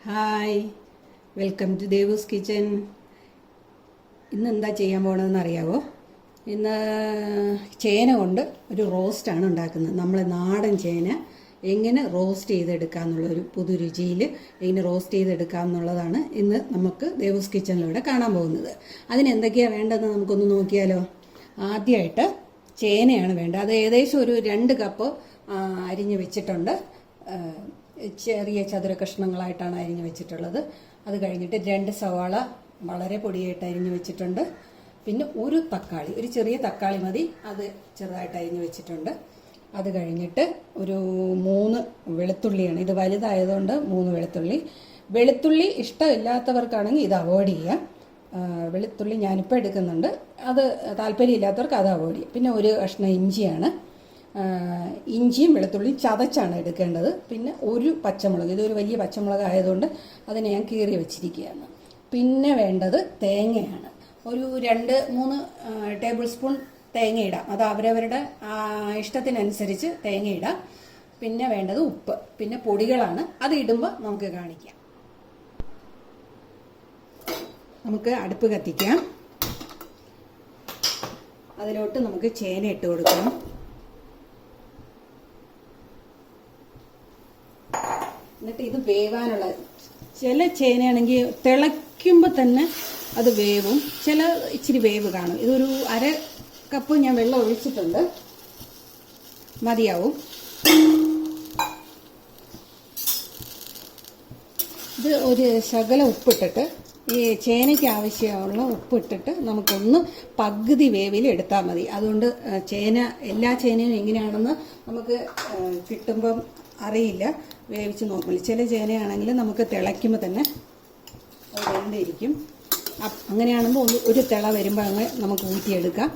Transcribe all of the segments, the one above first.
Hi, welcome to Devu's kitchen. ഇന്ന് എന്താ ചെയ്യാൻ പോകണമെന്ന് അറിയാവോ? ഇന്ന് ചേന കൊണ്ട് ഒരു റോസ്റ്റാണ് ഉണ്ടാക്കുന്നത്. നമ്മളെ നാടൻ ചേന എങ്ങനെ റോസ്റ്റ് ചെയ്തെടുക്കാമെന്നുള്ളൊരു പുതു രുചിയിൽ എങ്ങനെ റോസ്റ്റ് ചെയ്തെടുക്കാമെന്നുള്ളതാണ് ഇന്ന് നമുക്ക് ദേവൂസ് കിച്ചണിലൂടെ കാണാൻ പോകുന്നത്. അതിനെന്തൊക്കെയാണ് വേണ്ടതെന്ന് നമുക്കൊന്ന് നോക്കിയാലോ. ആദ്യമായിട്ട് ചേനയാണ് വേണ്ടത്. അത് ഏകദേശം ഒരു 2 കപ്പ് അരിഞ്ഞ് വെച്ചിട്ടുണ്ട്. ചെറിയ ചതുര കഷ്ണങ്ങളായിട്ടാണ് അരിഞ്ഞ് വെച്ചിട്ടുള്ളത്. അത് കഴിഞ്ഞിട്ട് 2 സവാള വളരെ പൊടിയായിട്ട് അരിഞ്ഞ് വെച്ചിട്ടുണ്ട്. പിന്നെ ഒരു തക്കാളി, ഒരു ചെറിയ തക്കാളി മതി, അത് ചെറുതായിട്ട് അരിഞ്ഞ് വെച്ചിട്ടുണ്ട്. അത് കഴിഞ്ഞിട്ട് ഒരു 3 വെളുത്തുള്ളിയാണ്. ഇത് വലുതായതുകൊണ്ട് 3 വെളുത്തുള്ളി ഇഷ്ടമില്ലാത്തവർക്കാണെങ്കിൽ ഇത് അവോയ്ഡ് ചെയ്യാം. വെളുത്തുള്ളി ഞാനിപ്പോൾ എടുക്കുന്നുണ്ട്. അത് താല്പര്യമില്ലാത്തവർക്ക് അത് അവോയ്ഡ് ചെയ്യാം. പിന്നെ ഒരു കഷ്ണം ഇഞ്ചിയാണ്. ഇഞ്ചിയും വെളുത്തുള്ളിയും ചതച്ചാണ് എടുക്കേണ്ടത്. പിന്നെ ഒരു പച്ചമുളക്, ഇതൊരു വലിയ പച്ചമുളക് ആയതുകൊണ്ട് അതിനെ ഞാൻ കീറി വെച്ചിരിക്കുകയാണ്. പിന്നെ വേണ്ടത് തേങ്ങയാണ്. ഒരു 2-3 ടേബിൾ സ്പൂൺ തേങ്ങ ഇടാം. അത് അവരവരുടെ ഇഷ്ടത്തിനനുസരിച്ച് തേങ്ങ ഇടാം. പിന്നെ വേണ്ടത് ഉപ്പ്, പിന്നെ പൊടികളാണ്. അത് ഇടുമ്പോൾ നമുക്ക് കാണിക്കാം. നമുക്ക് അടുപ്പ് കത്തിക്കാം. അതിലോട്ട് നമുക്ക് ചേന ഇട്ട് കൊടുക്കാം. എന്നിട്ട് ഇത് വേവാനുള്ള, ചില ചേനയാണെങ്കിൽ തിളയ്ക്കുമ്പോൾ തന്നെ അത് വേവും, ചില ഇച്ചിരി വേവ് കാണും. ഇതൊരു 1/2 കപ്പ് ഞാൻ വെള്ളം ഒഴിച്ചിട്ടുണ്ട്, മതിയാവും. ഇത് ഒരു ശകലം ഉപ്പിട്ടിട്ട്, ഈ ചേനയ്ക്ക് ആവശ്യമുള്ള ഉപ്പിട്ടിട്ട് നമുക്കൊന്ന് പകുതി വേവിൽ എടുത്താൽ മതി. അതുകൊണ്ട് എല്ലാ ചേനയും എങ്ങനെയാണെന്ന് നമുക്ക് കിട്ടുമ്പം അറിയില്ല, വേവിച്ച് നോക്കില്ല. ചില ചേനയാണെങ്കിൽ നമുക്ക് തിളയ്ക്കുമ്പോൾ തന്നെ അത് വെന്തിരിക്കും. അങ്ങനെയാണെമ്പോൾ ഒരു തിള വരുമ്പോൾ അങ്ങ് നമുക്ക് ഊറ്റിയെടുക്കാം.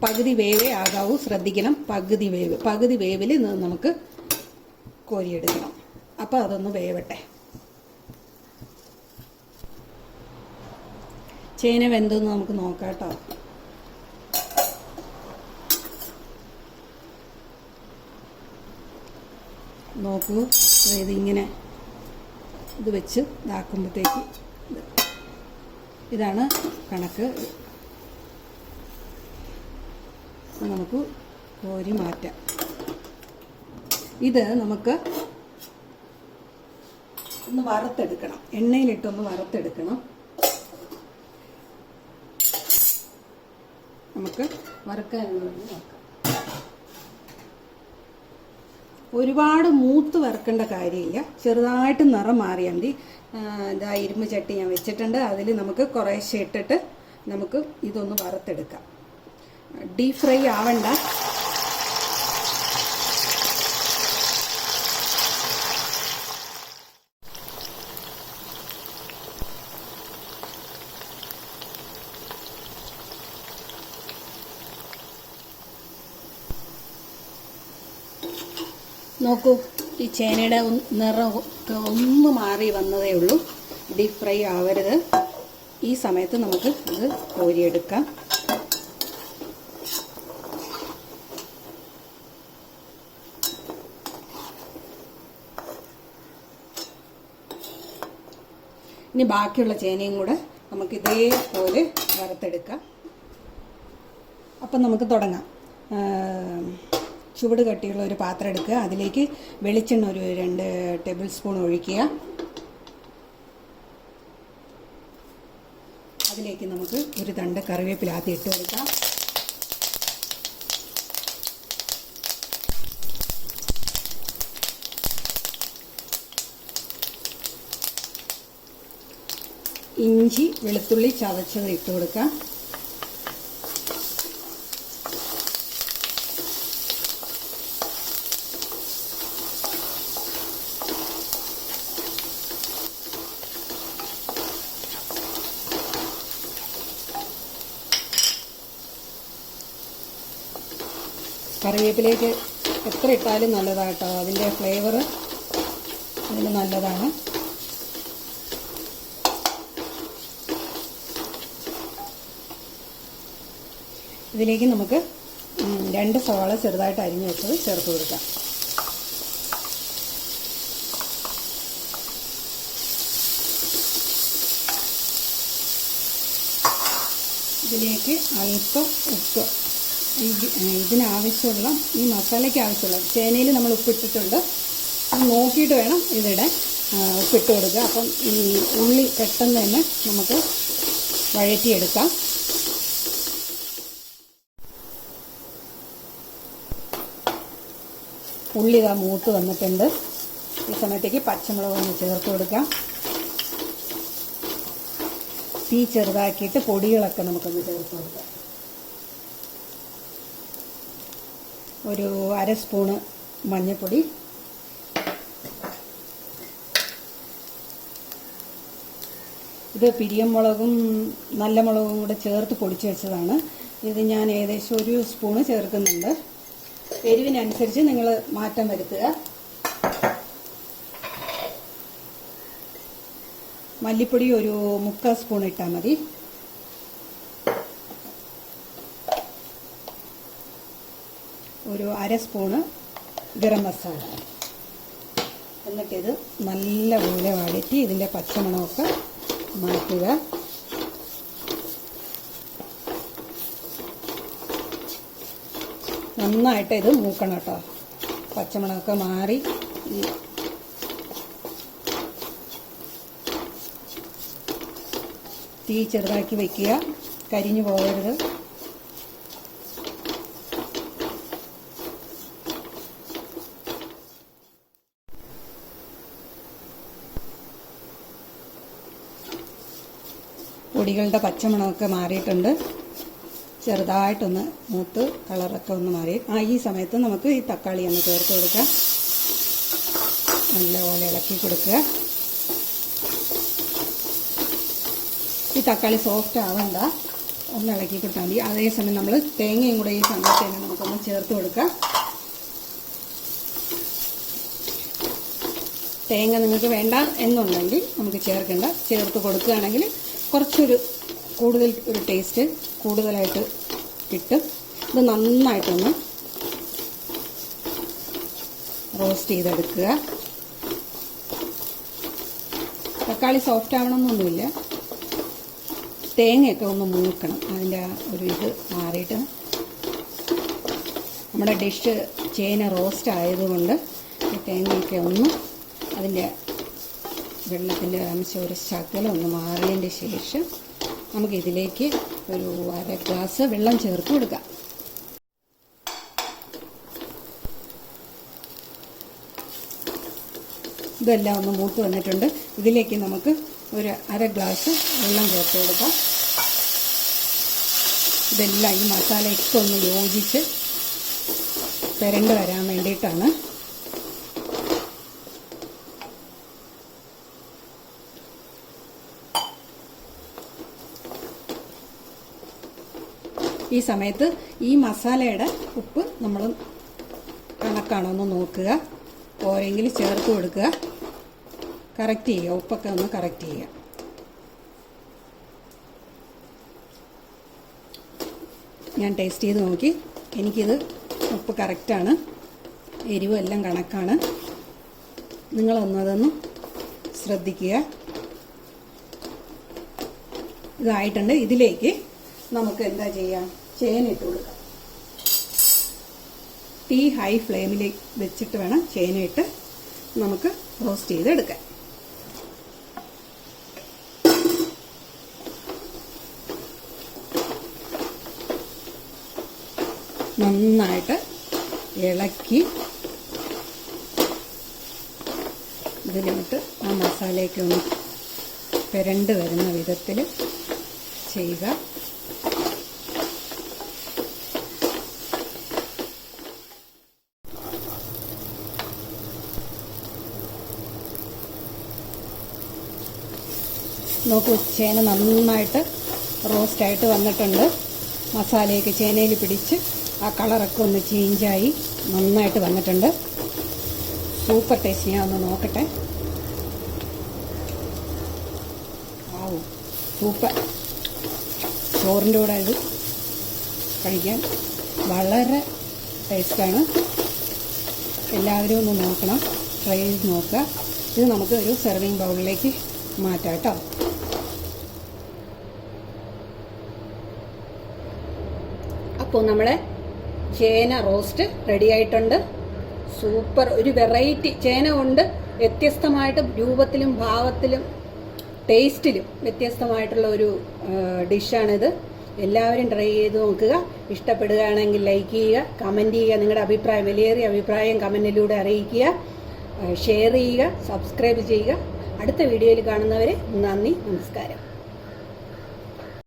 പകുതി വേവേ ആകാവൂ, ശ്രദ്ധിക്കണം. പകുതി വേവിൽ നമുക്ക് കോരിയെടുക്കണം. അപ്പോൾ അതൊന്ന് വേവട്ടെ. ചേന വെന്തെന്ന് നമുക്ക് നോക്കാം കേട്ടോ. നോക്കൂ, ഇതിങ്ങനെ ഇത് വെച്ച് ഇതാക്കുമ്പോഴത്തേക്ക് ഇതാണ് കണക്ക്. നമുക്ക് കോരി മാറ്റാം. ഇത് നമുക്ക് ഒന്ന് വറുത്തെടുക്കണം, എണ്ണയിലിട്ടൊന്ന് വറുത്തെടുക്കണം. നമുക്ക് വറുക്കാനുള്ള നോക്കാം. ഒരുപാട് മൂത്ത് വറുക്കേണ്ട കാര്യമില്ല, ചെറുതായിട്ട് നിറം മാറിയാൽ മതി. ഇതാ ഇരുമ്പ് ചട്ടി ഞാൻ വെച്ചിട്ടുണ്ട്. അതിൽ നമുക്ക് കുറേശ്ശെ ഇട്ടിട്ട് നമുക്ക് ഇതൊന്ന് വറുത്തെടുക്കാം. ഡീപ് ഫ്രൈ ആവണ്ട. നോക്കൂ, ഈ ചേനയുടെ നിറമൊക്കെ ഒന്ന് മാറി വന്നതേ ഉള്ളൂ. ഡീപ് ഫ്രൈ ആവരുത്. ഈ സമയത്ത് നമുക്ക് ഇത് കോരിയെടുക്കാം. ഇനി ബാക്കിയുള്ള ചേനയും കൂടെ നമുക്ക് ഇതേപോലെ വറുത്തെടുക്കാം. അപ്പം നമുക്ക് തുടങ്ങാം. ചുവട് കട്ടിയുള്ള ഒരു പാത്രം എടുക്കുക. അതിലേക്ക് വെളിച്ചെണ്ണ ഒരു 2 ടേബിൾ സ്പൂൺ ഒഴിക്കുക. അതിലേക്ക് നമുക്ക് ഒരു തണ്ട് കറിവേപ്പില ആദ്യം ഇട്ട് കൊടുക്കാം. ഇഞ്ചി വെളുത്തുള്ളി ചതച്ചത് ഇട്ട് കൊടുക്കാം. കറിവേപ്പിലേക്ക് എത്ര ഇട്ടാലും നല്ലതാട്ടോ, അതിൻ്റെ ഫ്ലേവർ അതിന് നല്ലതാണ്. ഇതിലേക്ക് നമുക്ക് 2 സവാള ചെറുതായിട്ട് അരിഞ്ഞ് വെച്ചത് ചേർത്ത് കൊടുക്കാം. ഇതിലേക്ക് അല്പം ഉപ്പ്, ഇതിനാവശ്യമുള്ള ഈ മസാലയ്ക്ക് ആവശ്യമുള്ള ചേനയിൽ നമ്മൾ ഉപ്പിട്ടിട്ടുണ്ട്. അത് നോക്കിയിട്ട് വേണം ഇതിടാൻ. ഉപ്പിട്ട് കൊടുക്കുക. അപ്പം ഈ ഉള്ളി പെട്ടെന്ന് തന്നെ നമുക്ക് വഴറ്റിയെടുക്കാം. ഉള്ളി ഇതാ മൂത്ത് വന്നിട്ടുണ്ട്. ഈ സമയത്തേക്ക് പച്ചമുളക് ഒന്ന് ചേർത്ത് കൊടുക്കാം. തീ ചെറുതാക്കിയിട്ട് പൊടികളൊക്കെ നമുക്കൊന്ന് ചേർത്ത് കൊടുക്കാം. ഒരു 1/2 സ്പൂണ് മഞ്ഞൾപ്പൊടി, ഇത് പിരിയമുളകും നല്ല മുളകും കൂടെ ചേർത്ത് പൊടിച്ച് വെച്ചതാണ്. ഇത് ഞാൻ ഏകദേശം 1 സ്പൂണ് ചേർക്കുന്നുണ്ട്. എരിവിനനുസരിച്ച് നിങ്ങൾ മാറ്റം വരുത്തുക. മല്ലിപ്പൊടി ഒരു 3/4 സ്പൂൺ ഇട്ടാൽ മതി. ഒരു 1/2 സ്പൂണ് ഗരം മസാല. എന്നിട്ടിത് നല്ലപോലെ വഴറ്റി ഇതിൻ്റെ പച്ചമണമൊക്കെ മാറ്റുക. നന്നായിട്ട് ഇത് മൂക്കണം കേട്ടോ. പച്ചമണമൊക്കെ മാറി തീ ചെറുതാക്കി വയ്ക്കുക. കരിഞ്ഞു പോകരുത്. പൊടികളുടെ പച്ചമണമൊക്കെ മാറിയിട്ടുണ്ട്. ചെറുതായിട്ടൊന്ന് മൂത്ത് കളറൊക്കെ ഒന്ന് മാറി. ഈ സമയത്ത് നമുക്ക് ഈ തക്കാളി ഒന്ന് ചേർത്ത് കൊടുക്കാം. നല്ലപോലെ ഇളക്കി കൊടുക്കുക. ഈ തക്കാളി സോഫ്റ്റ് ആവണ്ട, ഒന്ന് ഇളക്കി കൊടുത്താൽ മതി. അതേസമയം നമ്മൾ തേങ്ങയും കൂടെ ഈ സമയത്ത് തന്നെ നമുക്കൊന്ന് ചേർത്ത് കൊടുക്കാം. തേങ്ങ നിങ്ങൾക്ക് വേണ്ട എന്നുണ്ടെങ്കിൽ നമുക്ക് ചേർക്കേണ്ട. ചേർത്ത് കൊടുക്കുകയാണെങ്കിൽ കുറച്ചൊരു കൂടുതൽ ഒരു ടേസ്റ്റ് കൂടുതലായിട്ട് കിട്ടും. ഇത് നന്നായിട്ടൊന്ന് റോസ്റ്റ് ചെയ്തെടുക്കുക. തക്കാളി സോഫ്റ്റ് ആവണമെന്നൊന്നുമില്ല, തേങ്ങയൊക്കെ ഒന്ന് മൂക്കണം. അതിൻ്റെ ഒരു ഇത് മാറിയിട്ട് നമ്മുടെ ഡിഷ് ചേന റോസ്റ്റ് ആയതുകൊണ്ട് ഈ തേങ്ങയൊക്കെ ഒന്ന് അതിൻ്റെ വെള്ളത്തിൻ്റെ അംശം ഒരു ശകലം ഒന്ന് മാറിയതിൻ്റെ ശേഷം നമുക്കിതിലേക്ക് ഒരു 1/2 ഗ്ലാസ് വെള്ളം ചേർത്ത് കൊടുക്കാം. ഇതെല്ലാം ഒന്ന് മൂത്ത് വന്നിട്ടുണ്ട്. ഇതിലേക്ക് നമുക്ക് ഒരു 1/2 ഗ്ലാസ് വെള്ളം ചേർത്ത് കൊടുക്കാം. ഇതെല്ലാം ഈ മസാലയൊക്കെ ഒന്ന് യോജിച്ച് പെരണ്ട് വരാൻ വേണ്ടിയിട്ടാണ്. ഈ സമയത്ത് ഈ മസാലയുടെ ഉപ്പ് നമ്മൾ കണക്കാണോ എന്ന് നോക്കുക. ഓരെങ്കിലും ചേർത്ത് കൊടുക്കുക. കറക്റ്റ് ചെയ്യുക. ഉപ്പൊക്കെ ഒന്ന് കറക്റ്റ് ചെയ്യുക. ഞാൻ ടേസ്റ്റ് ചെയ്ത് നോക്കി. എനിക്കിത് ഉപ്പ് കറക്റ്റാണ്. എരിവും എല്ലാം കണക്കാണ്. നിങ്ങളൊന്നതൊന്ന് ശ്രദ്ധിക്കുക. ഇതായിട്ടുണ്ട്. ഇതിലേക്ക് നമുക്ക് എന്താ ചെയ്യാം, ചേന ഇട്ട് കൊടുക്കാം. തീ ഹൈ ഫ്ലെയിമിൽ വെച്ചിട്ട് വേണം ചേനയിട്ട് നമുക്ക് റോസ്റ്റ് ചെയ്തെടുക്കാൻ. നന്നായിട്ട് ഇളക്കി ഇതിലോട്ട് ആ മസാലയൊക്കെ ഒന്ന് പെരണ്ട് വരുന്ന വിധത്തിൽ ചെയ്യുക. നോക്കൂ, ചേന നന്നായിട്ട് റോസ്റ്റായിട്ട് വന്നിട്ടുണ്ട്. മസാലയൊക്കെ ചേനയിൽ പിടിച്ച് ആ കളറൊക്കെ ഒന്ന് ചേഞ്ചായി നന്നായിട്ട് വന്നിട്ടുണ്ട്. Super taste. ഞാൻ ഒന്ന് നോക്കട്ടെ. സൂപ്പർ. ചോറിൻ്റെ കൂടെ ഇത് കഴിക്കാൻ വളരെ ടേസ്റ്റാണ്. എല്ലാവരും ഒന്ന് നോക്കണം, ട്രൈ ചെയ്ത് നോക്കുക. ഇത് നമുക്ക് ഒരു സെർവിങ് ബൗളിലേക്ക് മാറ്റാം കേട്ടോ. അപ്പോൾ നമ്മളെ ചേന റോസ്റ്റ് റെഡി ആയിട്ടുണ്ട്. സൂപ്പർ ഒരു വെറൈറ്റി ചേന കൊണ്ട് വ്യത്യസ്തമായിട്ട് രൂപത്തിലും ഭാവത്തിലും ടേസ്റ്റിലും വ്യത്യസ്തമായിട്ടുള്ള ഒരു ഡിഷാണിത്. എല്ലാവരും ട്രൈ ചെയ്ത് നോക്കുക. ഇഷ്ടപ്പെടുകയാണെങ്കിൽ ലൈക്ക് ചെയ്യുക, കമൻറ്റ് ചെയ്യുക, നിങ്ങളുടെ അഭിപ്രായം വിലയേറിയ അഭിപ്രായം കമൻറ്റിലൂടെ അറിയിക്കുക, ഷെയർ ചെയ്യുക, സബ്സ്ക്രൈബ് ചെയ്യുക. അടുത്ത വീഡിയോയിൽ കാണുന്നവരെ നന്ദി, നമസ്കാരം.